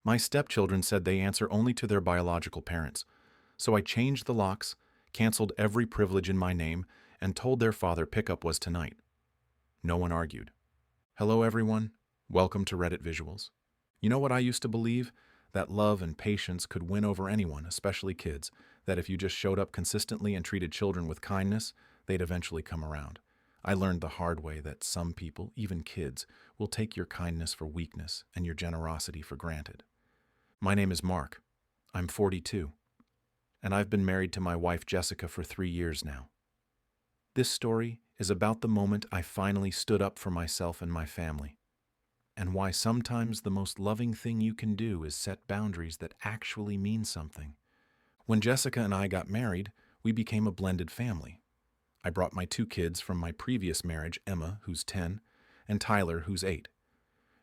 My stepchildren said they answer only to their biological parents, so I changed the locks, canceled every privilege in my name, and told their father pickup was tonight. No one argued. Hello, everyone. Welcome to Reddit Visuals. You know what I used to believe? That love and patience could win over anyone, especially kids, that if you just showed up consistently and treated children with kindness, they'd eventually come around. I learned the hard way that some people, even kids, will take your kindness for weakness and your generosity for granted. My name is Mark. I'm 42, and I've been married to my wife Jessica for 3 years now. This story is about the moment I finally stood up for myself and my family, and why sometimes the most loving thing you can do is set boundaries that actually mean something. When Jessica and I got married, we became a blended family. I brought my 2 kids from my previous marriage, Emma, who's 10, and Tyler, who's 8.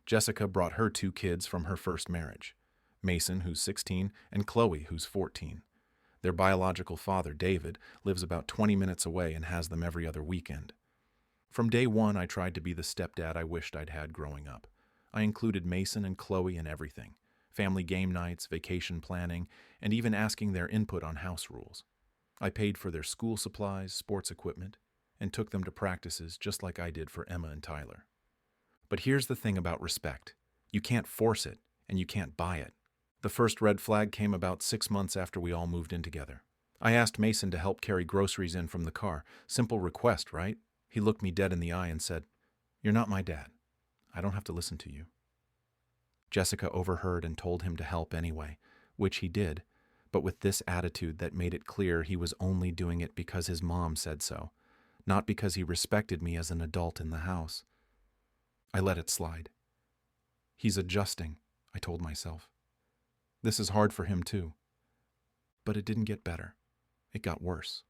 Jessica brought her 2 kids from her first marriage, Mason, who's 16, and Chloe, who's 14. Their biological father, David, lives about 20 minutes away and has them every other weekend. From day one, I tried to be the stepdad I wished I'd had growing up. I included Mason and Chloe in everything: family game nights, vacation planning, and even asking their input on house rules. I paid for their school supplies, sports equipment, and took them to practices just like I did for Emma and Tyler. But here's the thing about respect. You can't force it, and you can't buy it. The first red flag came about 6 months after we all moved in together. I asked Mason to help carry groceries in from the car. Simple request, right? He looked me dead in the eye and said, "You're not my dad. I don't have to listen to you." Jessica overheard and told him to help anyway, which he did, but with this attitude that made it clear he was only doing it because his mom said so, not because he respected me as an adult in the house. I let it slide. He's adjusting, I told myself. This is hard for him too. But it didn't get better. It got worse.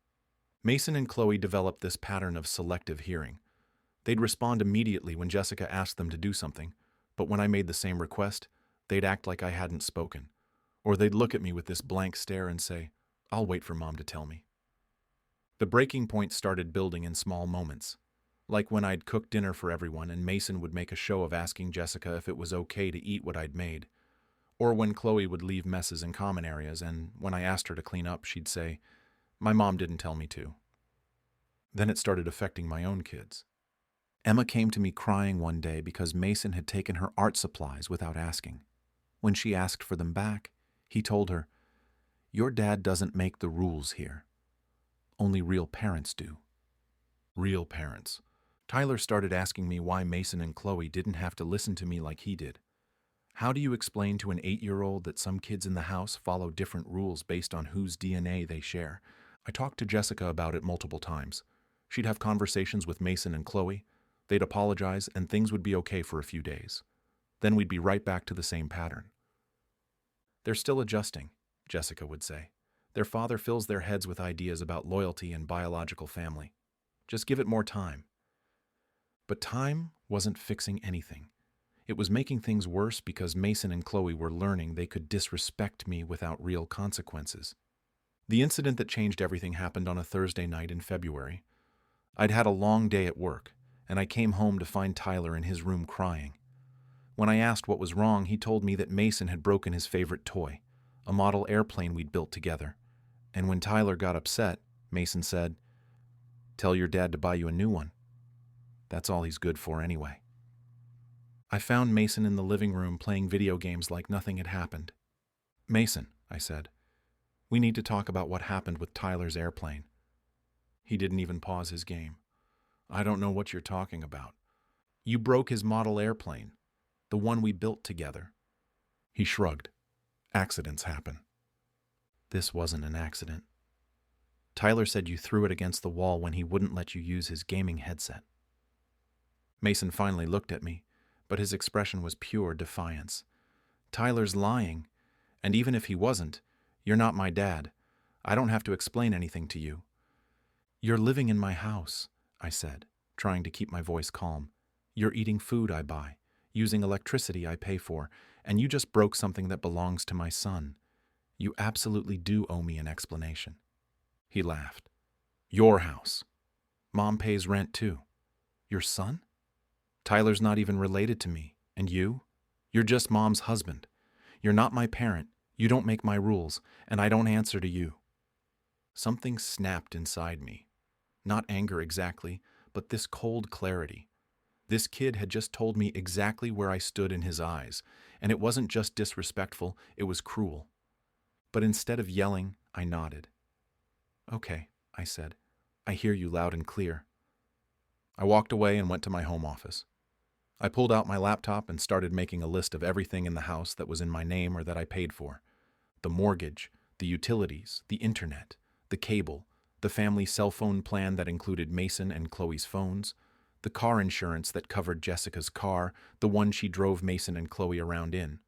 Mason and Chloe developed this pattern of selective hearing. They'd respond immediately when Jessica asked them to do something, but when I made the same request, they'd act like I hadn't spoken. Or they'd look at me with this blank stare and say, "I'll wait for Mom to tell me." The breaking point started building in small moments, like when I'd cook dinner for everyone and Mason would make a show of asking Jessica if it was okay to eat what I'd made, or when Chloe would leave messes in common areas and when I asked her to clean up, she'd say, "My mom didn't tell me to." Then it started affecting my own kids. Emma came to me crying one day because Mason had taken her art supplies without asking. When she asked for them back, he told her, "Your dad doesn't make the rules here. Only real parents do." Real parents. Tyler started asking me why Mason and Chloe didn't have to listen to me like he did. How do you explain to an 8-year-old that some kids in the house follow different rules based on whose DNA they share? I talked to Jessica about it multiple times. She'd have conversations with Mason and Chloe. They'd apologize, and things would be okay for a few days. Then we'd be right back to the same pattern. "They're still adjusting," Jessica would say. "Their father fills their heads with ideas about loyalty and biological family. Just give it more time." But time wasn't fixing anything. It was making things worse because Mason and Chloe were learning they could disrespect me without real consequences. The incident that changed everything happened on a Thursday night in February. I'd had a long day at work, and I came home to find Tyler in his room crying. When I asked what was wrong, he told me that Mason had broken his favorite toy, a model airplane we'd built together. And when Tyler got upset, Mason said, "Tell your dad to buy you a new one. That's all he's good for anyway." I found Mason in the living room playing video games like nothing had happened. "Mason," I said, "we need to talk about what happened with Tyler's airplane." He didn't even pause his game. "I don't know what you're talking about. You broke his model airplane, the one we built together." He shrugged. "Accidents happen." This wasn't an accident. Tyler said you threw it against the wall when he wouldn't let you use his gaming headset. Mason finally looked at me, but his expression was pure defiance. "Tyler's lying, and even if he wasn't, you're not my dad. I don't have to explain anything to you." "You're living in my house," I said, trying to keep my voice calm. "You're eating food I buy, using electricity I pay for, and you just broke something that belongs to my son. You absolutely do owe me an explanation." He laughed. "Your house. Mom pays rent too. Your son? Tyler's not even related to me. And you? You're just Mom's husband. You're not my parent, you don't make my rules, and I don't answer to you. Something snapped inside me. Not anger exactly, but this cold clarity. This kid had just told me exactly where I stood in his eyes, and it wasn't just disrespectful, it was cruel. But instead of yelling, I nodded. Okay, I said. I hear you loud and clear. I walked away and went to my home office. I pulled out my laptop and started making a list of everything in the house that was in my name or that I paid for. The mortgage, the utilities, the internet, the cable, the family cell phone plan that included Mason and Chloe's phones, the car insurance that covered Jessica's car, the one she drove Mason and Chloe around in,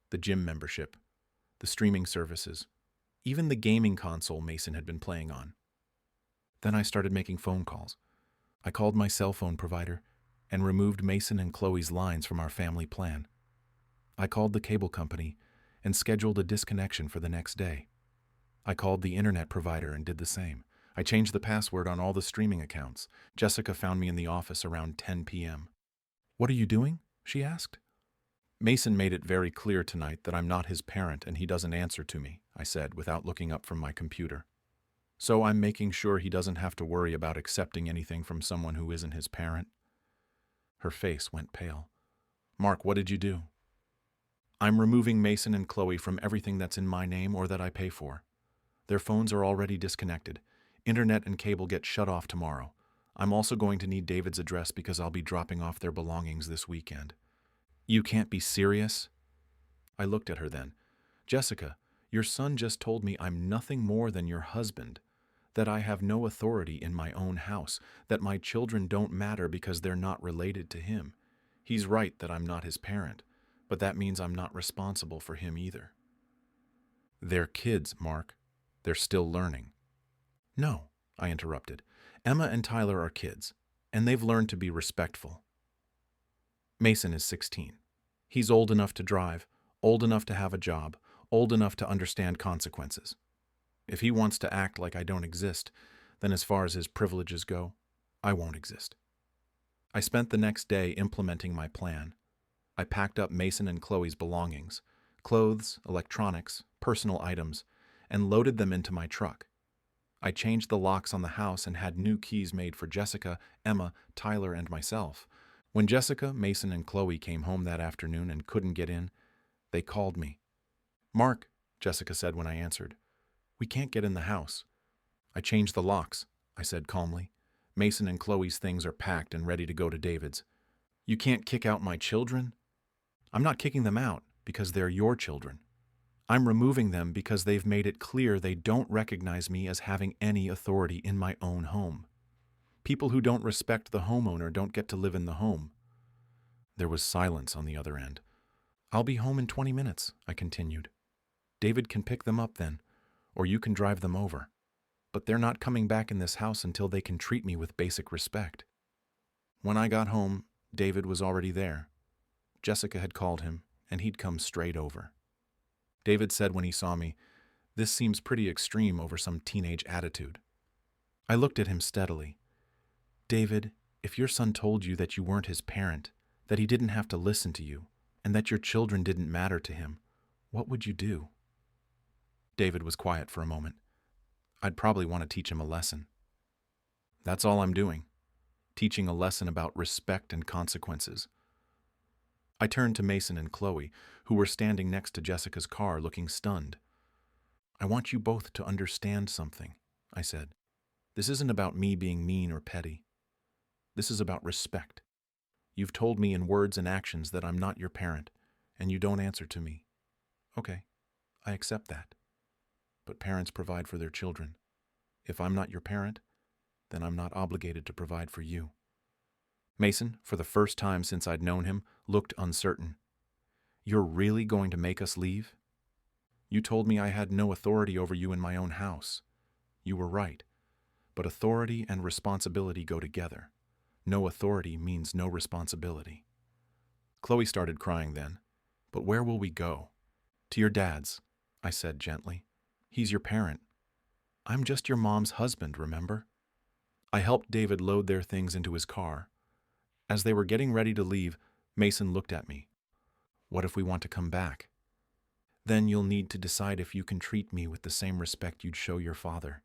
the gym membership, the streaming services, even the gaming console Mason had been playing on. Then I started making phone calls. I called my cell phone provider and removed Mason and Chloe's lines from our family plan. I called the cable company and scheduled a disconnection for the next day. I called the internet provider and did the same. I changed the password on all the streaming accounts. Jessica found me in the office around 10 p.m. What are you doing? She asked. Mason made it very clear tonight that I'm not his parent and he doesn't answer to me, I said without looking up from my computer. So I'm making sure he doesn't have to worry about accepting anything from someone who isn't his parent. Her face went pale. Mark, what did you do? I'm removing Mason and Chloe from everything that's in my name or that I pay for. Their phones are already disconnected. Internet and cable get shut off tomorrow. I'm also going to need David's address because I'll be dropping off their belongings this weekend. You can't be serious? I looked at her then. Jessica, your son just told me I'm nothing more than your husband, that I have no authority in my own house, that my children don't matter because they're not related to him. He's right that I'm not his parent, but that means I'm not responsible for him either. They're kids, Mark. They're still learning. No, I interrupted. Emma and Tyler are kids, and they've learned to be respectful. Mason is 16. He's old enough to drive, old enough to have a job, old enough to understand consequences. If he wants to act like I don't exist, then as far as his privileges go, I won't exist. I spent the next day implementing my plan. I packed up Mason and Chloe's belongings, clothes, electronics, personal items, and loaded them into my truck. I changed the locks on the house and had new keys made for Jessica, Emma, Tyler, and myself. When Jessica, Mason, and Chloe came home that afternoon and couldn't get in, they called me. Mark, Jessica said when I answered, we can't get in the house. I changed the locks, I said calmly. Mason and Chloe's things are packed and ready to go to David's. You can't kick out my children? I'm not kicking them out because they're your children. I'm removing them because they've made it clear they don't recognize me as having any authority in my own home. People who don't respect the homeowner don't get to live in the home. There was silence on the other end. I'll be home in 20 minutes, I continued. David can pick them up then, or you can drive them over. But they're not coming back in this house until they can treat me with basic respect. When I got home, David was already there. Jessica had called him, and he'd come straight over. David said when he saw me, "This seems pretty extreme over some teenage attitude." I looked at him steadily. David, if your son told you that you weren't his parent, that he didn't have to listen to you, and that your children didn't matter to him, what would you do? David was quiet for a moment. I'd probably want to teach him a lesson. That's all I'm doing, teaching a lesson about respect and consequences. I turned to Mason and Chloe, who were standing next to Jessica's car looking stunned. I want you both to understand something, I said. This isn't about me being mean or petty. This is about respect. You've told me in words and actions that I'm not your parent, and you don't answer to me. Okay, I accept that. But parents provide for their children. If I'm not your parent, then I'm not obligated to provide for you. Mason, for the first time since I'd known him, looked uncertain. You're really going to make us leave? You told me I had no authority over you in my own house. You were right. But authority and responsibility go together. No authority means no responsibility. Chloe started crying then. But where will we go? To your dad's, I said gently. He's your parent. I'm just your mom's husband, remember? I helped David load their things into his car. As they were getting ready to leave, Mason looked at me. What if we want to come back? Then you'll need to decide if you can treat me with the same respect you'd show your father.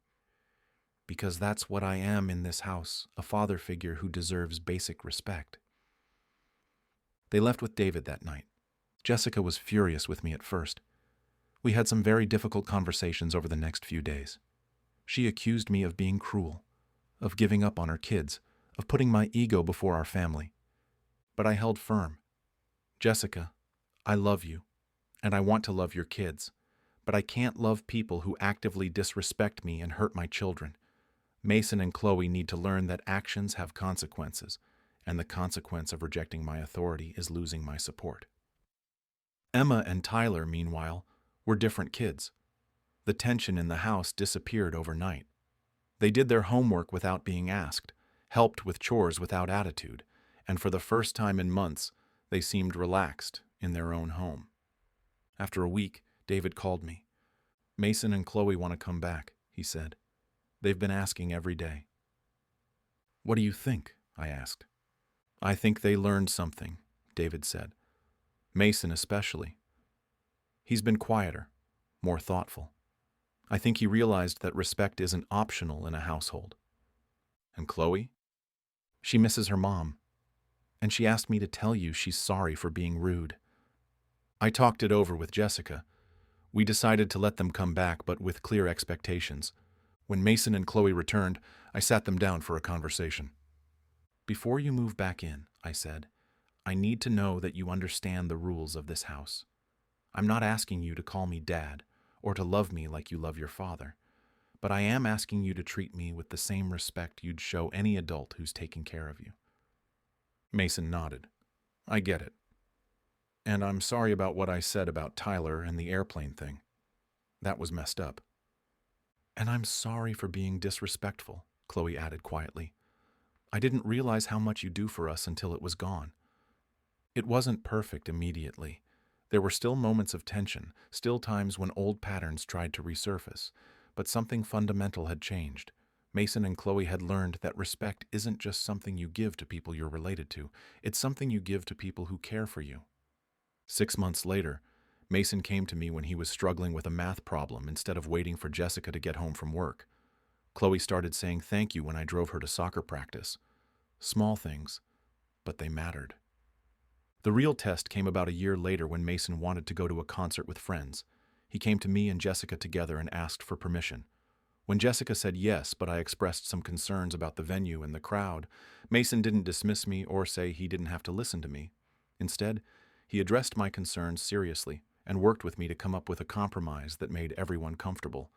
Because that's what I am in this house, a father figure who deserves basic respect." They left with David that night. Jessica was furious with me at first. We had some very difficult conversations over the next few days. She accused me of being cruel, of giving up on her kids, of putting my ego before our family. But I held firm. "Jessica, I love you, and I want to love your kids, but I can't love people who actively disrespect me and hurt my children. Mason and Chloe need to learn that actions have consequences, and the consequence of rejecting my authority is losing my support." Emma and Tyler, meanwhile, were different kids. The tension in the house disappeared overnight. They did their homework without being asked, helped with chores without attitude, and for the first time in months, they seemed relaxed in their own home. After a week, David called me. "Mason and Chloe want to come back," he said. "They've been asking every day." "What do you think?" I asked. "I think they learned something," David said. "Mason especially. He's been quieter, more thoughtful. I think he realized that respect isn't optional in a household." "And Chloe?" "She misses her mom, and she asked me to tell you she's sorry for being rude." I talked it over with Jessica. We decided to let them come back, but with clear expectations. When Mason and Chloe returned, I sat them down for a conversation. "Before you move back in," I said, "I need to know that you understand the rules of this house. I'm not asking you to call me Dad or to love me like you love your father, but I am asking you to treat me with the same respect you'd show any adult who's taking care of you." Mason nodded. "I get it. And I'm sorry about what I said about Tyler and the airplane thing. That was messed up." "And I'm sorry for being disrespectful," Chloe added quietly. "I didn't realize how much you do for us until it was gone." It wasn't perfect immediately. There were still moments of tension, still times when old patterns tried to resurface, but something fundamental had changed. Mason and Chloe had learned that respect isn't just something you give to people you're related to, it's something you give to people who care for you. 6 months later, Mason came to me when he was struggling with a math problem instead of waiting for Jessica to get home from work. Chloe started saying thank you when I drove her to soccer practice. Small things, but they mattered. The real test came about a year later when Mason wanted to go to a concert with friends. He came to me and Jessica together and asked for permission. When Jessica said yes, but I expressed some concerns about the venue and the crowd, Mason didn't dismiss me or say he didn't have to listen to me. Instead, he addressed my concerns seriously and worked with me to come up with a compromise that made everyone comfortable.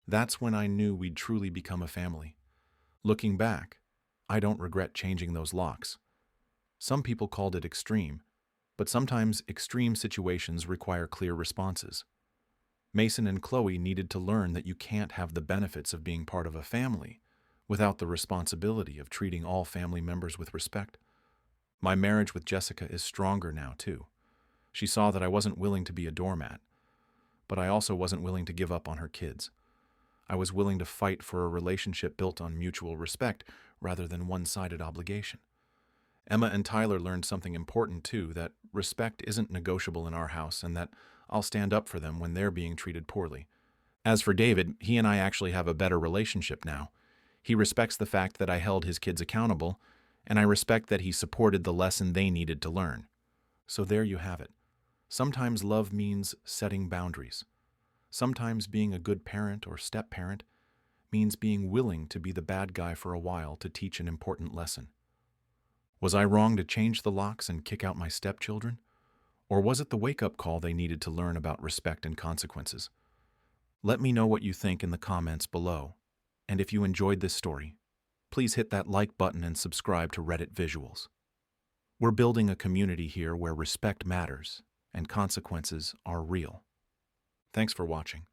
That's when I knew we'd truly become a family. Looking back, I don't regret changing those locks. Some people called it extreme, but sometimes extreme situations require clear responses. Mason and Chloe needed to learn that you can't have the benefits of being part of a family without the responsibility of treating all family members with respect. My marriage with Jessica is stronger now, too. She saw that I wasn't willing to be a doormat, but I also wasn't willing to give up on her kids. I was willing to fight for a relationship built on mutual respect rather than one-sided obligation. Emma and Tyler learned something important, too, that respect isn't negotiable in our house and that I'll stand up for them when they're being treated poorly. As for David, he and I actually have a better relationship now. He respects the fact that I held his kids accountable, and I respect that he supported the lesson they needed to learn. So there you have it. Sometimes love means setting boundaries. Sometimes being a good parent or step-parent means being willing to be the bad guy for a while to teach an important lesson. Was I wrong to change the locks and kick out my stepchildren? Or was it the wake-up call they needed to learn about respect and consequences? Let me know what you think in the comments below. And if you enjoyed this story, please hit that like button and subscribe to Reddit Visuals. We're building a community here where respect matters and consequences are real. Thanks for watching.